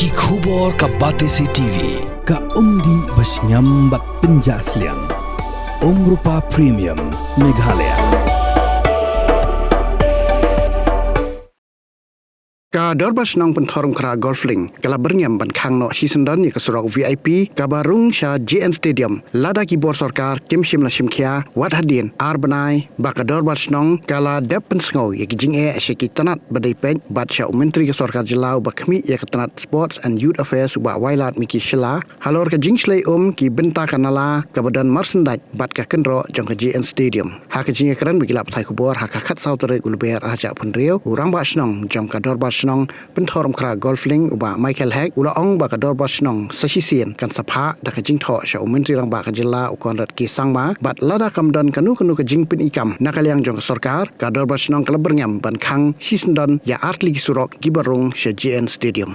Ki khubor ka Batesi TV ka umdi basnyam bat penjaslian Rupa Premium Meghalaya. Ka dorbas nong Pynthorumkhrah Golflink kala Byrngem ban Khang no season dan ka Surok VIP Kaba Rung sha GN Stadium lada ki bor sarkar kim shim la shim khia wat hadin arbanai ba ka dorbas nong kala depen sngo ye ki jing e shiki tanat badai pen bat sha menteri ka sarkar jilau ba khmi ye ka tanat sports and youth affairs ba wailat miki shila halor ka jing slei ki benta kanala ka badan marsendat bat ka kenro jong ka GN Stadium ha ka jing kran bigila thai kubor ha ka khat sautere gulber aja punriu urang ba snong jong ka dorbas nong Pynthorumkhrah Golflink uba Michael Hack ula ong ba ka dorbas nong sasisian kan sapha da ka jing tho sha menteri rang ba ka jilla ukon rat ki sangma bat lada kamdan kanu ka jing pin ikam nakaliang jong sarkar ka dorbas nong kala Byrngem ban Khang season ya artli Surok gibarung sha GN Stadium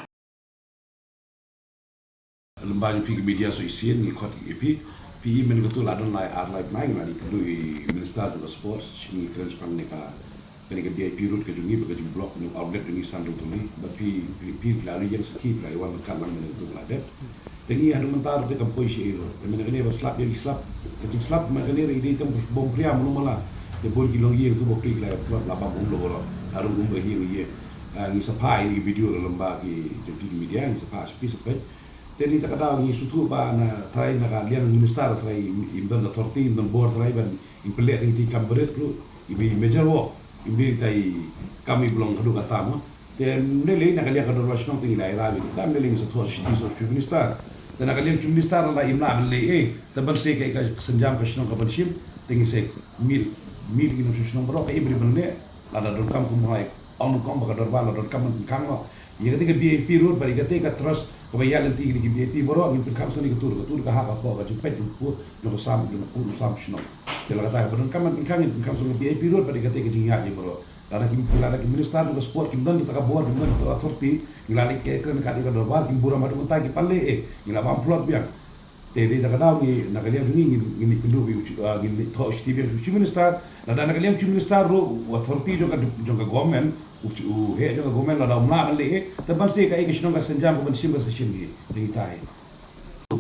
lembaga pi media so isien ni khot pi men betul adon lai live mai ngani kedui minister of sports ni kren spang ne ka kani ke dia pirut ke jungi ke blok ni outlet ni sandu tu ni tapi lari yang sakit lai wan kan man men tu lade teni anu mentar de kampoi shi ro men ne ba slap yang slap ke slap man ne ri tem bom priam no mala de bol ki long ye tu bo pri lai la ba bom lo ro haru bom ye ye ni sapai ni video lembaga ki media ni sapai sepi teni tak ada ni sutu ba na try na liang minister try imban authority imban board try ban implement ti kambret lu ibi major wo ibi tai kami belum kadu kata mo ten nele na kalian kadu rasyon tingi lai rabi ta nele sa thos ti so minister dan na kalian minister la imna le taban se kai ka senjam ka shnon ka banshim tingi se mil ino shnon bro ka ibri bende ada dor kam kum hai on kom ba dor ba dor kam kan no ye ketika VIP road bari ketika terus kebayaan nanti di VIP boro ni kam so ni ketur ka ha ka ko ka jepet ku no sam shnon tela kata benar kan so VIP road bari ketika jinga je boro dana kim kila ki minister do sport kim dan kita ka board kim dan authority ngilali ke kren ka di ka dorbar kim bura madu ta ki palle ngila bam plot biang tedi tak ada ni nak kalian ni pindu ni tho stadium minister dan nak kalian minister ro authority jo ka government u he jo ka government la umna le taban ste ka ikishno ka senjam ko bansim ka session ni tai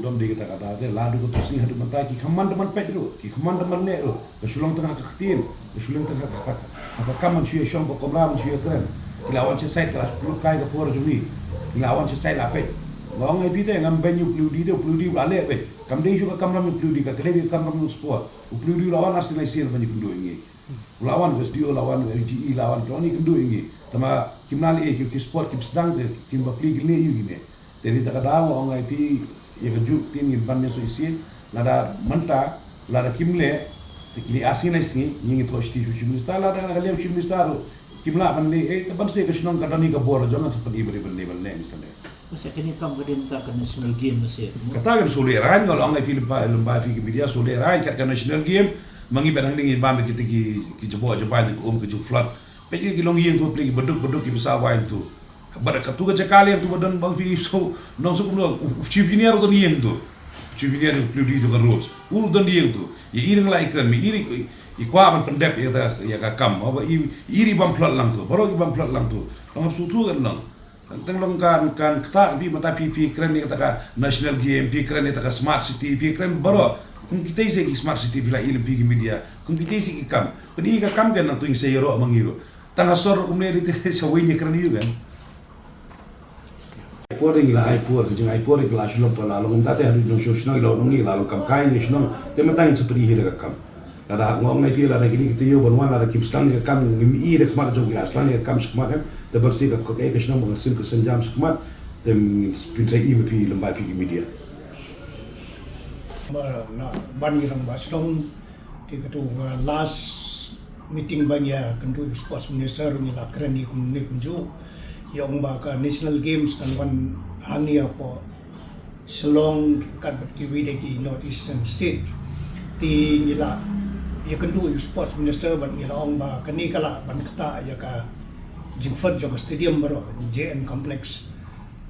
dom de kita kata de ladu ko tusi hadu mata ki khaman teman pedro ki khaman teman ne ro sulong tengah ka khatin sulong tengah ka apa kaman shu shong ko komram shu kren lawan se side kelas plus kai ka por jumi lawan se side la pe Wang ai pite ngam banyu pludi ale be kam dei juga kam ram pludi ka kele kam ram sport pludi lawan national sir banyu kundu ingi lawan SDO lawan LGE lawan Tony kundu ingi tama kimnali ki sport kim sedang de kim bapli gile yu gine jadi tak ada wang ai pi ye ju tin in banne so isi lada manta lada kimle kili asina singi ngi to sti ju minister lada kaliam minister kimla banle taban se ka shnong kadani ka bor jangan seperti beri misalnya Masa kini kam gadin tak ke national game masih. Katakan soleran kalau orang film lembaga fikir media soleran kat national game mangi badang dingin bam kita ki jebo jeban ke flood. Pergi ki long yang tu pergi beduk ki besar wain tu. Pada katu ke cakali tu badan bang fi so nong so kumno chipinier tu ni yang tu. Chipinier tu di tu ke roads. Uru tu ni yang tu. Ye iring lai kran mi iri ikwa ban pendep ya ka kam apa iri bam flood lang tu. Baru ki bam flood lang tu. Long sutu kan long. Tentang kan kata bi mata pi keren ni kata national game pi keren ni kata smart city pi keren baro kung kita isi smart city bila ilmu pi media kung kita isi ikam pedi ka kam kan tu ing sayro mangiro tang asor kumne ri sawai ni keren ni kan por ni la por jeng ai por kelas lo pala lo ngata te hadu jong shno lo ngi la lo kam kai ni shno te mata ing seperti hira kam ada ngong ngai pi la gini kita yo bonwan ada kim stan ka kam ngi i de kmat jong ila stan ka kam skmat te bersti ka ko ke shno bang sim ka senjam skmat te pinsa i pi lembaga pi media na bani rang ba slong ti katu last meeting banya kandu sports minister ni la kren ni kunju yang ba ka national games kan wan hani apa selong kan ki wide ki north eastern state ti nila ya kandu sports minister ban nila ong ba kani kala ban kata ya ka jingfat jog stadium baro JN complex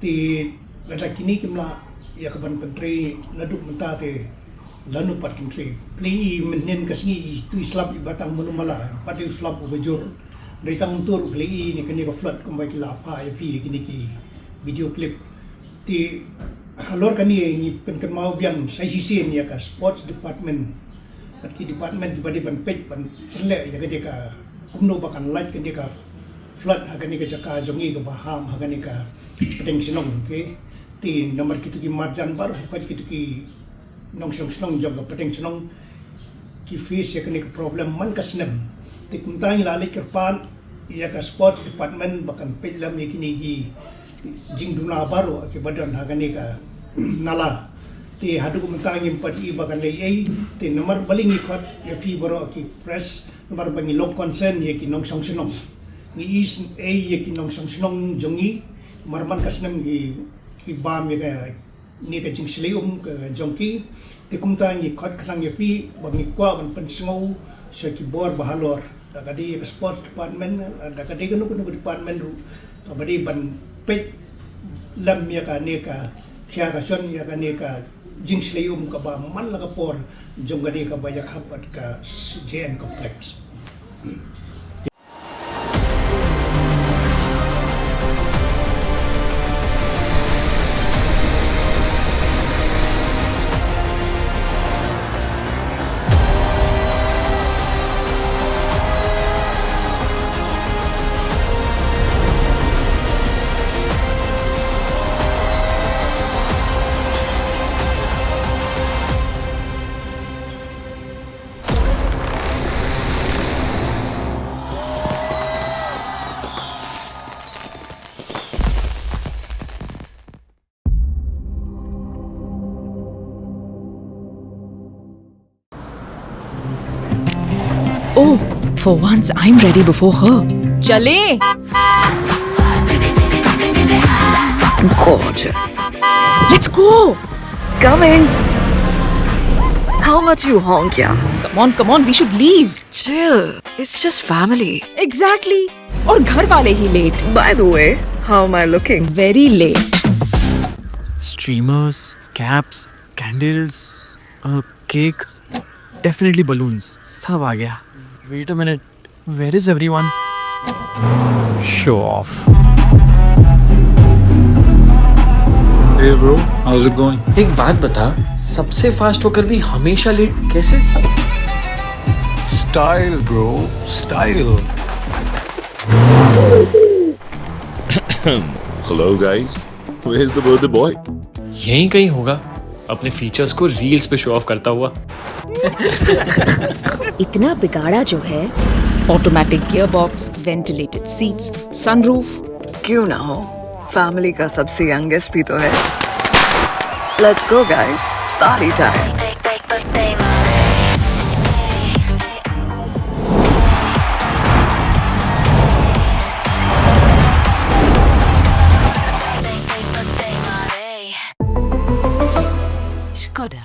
ti lada kini kimla ya ka ban pentri laduk menta te lanu pat country play menen kasngi tu islam ibatang menumala pati islam ubajur dari tang tur play ni kani ka flood kumbai kila apa ya pi kini ki video clip Ti halor kani ni penkan mau biang sai hisin ya ka sports department. Pat ki department di badi ban pej ban le ya ka dia ka kumno bakan light ka dia ka flood hagani ka jaka jongi ka baham hagani ka peteng sinong ti nomor kitu ki marjan bar pat kitu ki nong sinong jog ka peteng sinong ki face ya kani ka problem man ka snem ti kuntang lali kerpan ya ka sports department bakan pej lam ya kini gi jing duna baru ke badan hagani ka nala ti hadu kuntang im pati bakan le ai ti nomor baling ikot ya fi baro ki press nomor bangi low concern ya ki nong sinong ni is ya ki nong sinong jongi marman kasnem ki bam ya ni ka jing slium ka jongki ti kumta ni khot khrang ya pi bangi kwa ban pensngau sa ki bor bahalor dakadi ka sport department dakadi kanu department ru kabadi ban pet lam ya ka ne ka kya ka son ya ka ne ka jing slium ka ba man la ka por jongadi ka bayak hapat ka JN complex. Oh, for once I'm ready before her. Chale! Gorgeous. Let's go! Coming. How much you honk, yeah? Come on, we should leave. Chill. It's just family. Exactly. और घर वाले ही late. By the way, how am I looking? Very late. Streamers, caps, candles, a cake, definitely balloons. सब आ गया. Wait a minute. Where is everyone? Show off. Hey bro, how's it going? एक बात बता, सबसे फास्ट होकर भी हमेशा लेट कैसे? Style bro, style. Hello guys, where's the birthday boy? यहीं कहीं होगा, अपने फीचर्स को रील्स पे शो ऑफ करता हुआ. इतना बिगाड़ा जो है. Automatic gearbox, ventilated seats, sunroof. क्यों ना हो? Family का सबसे youngest भी तो है. Let's go guys, party time. Skoda.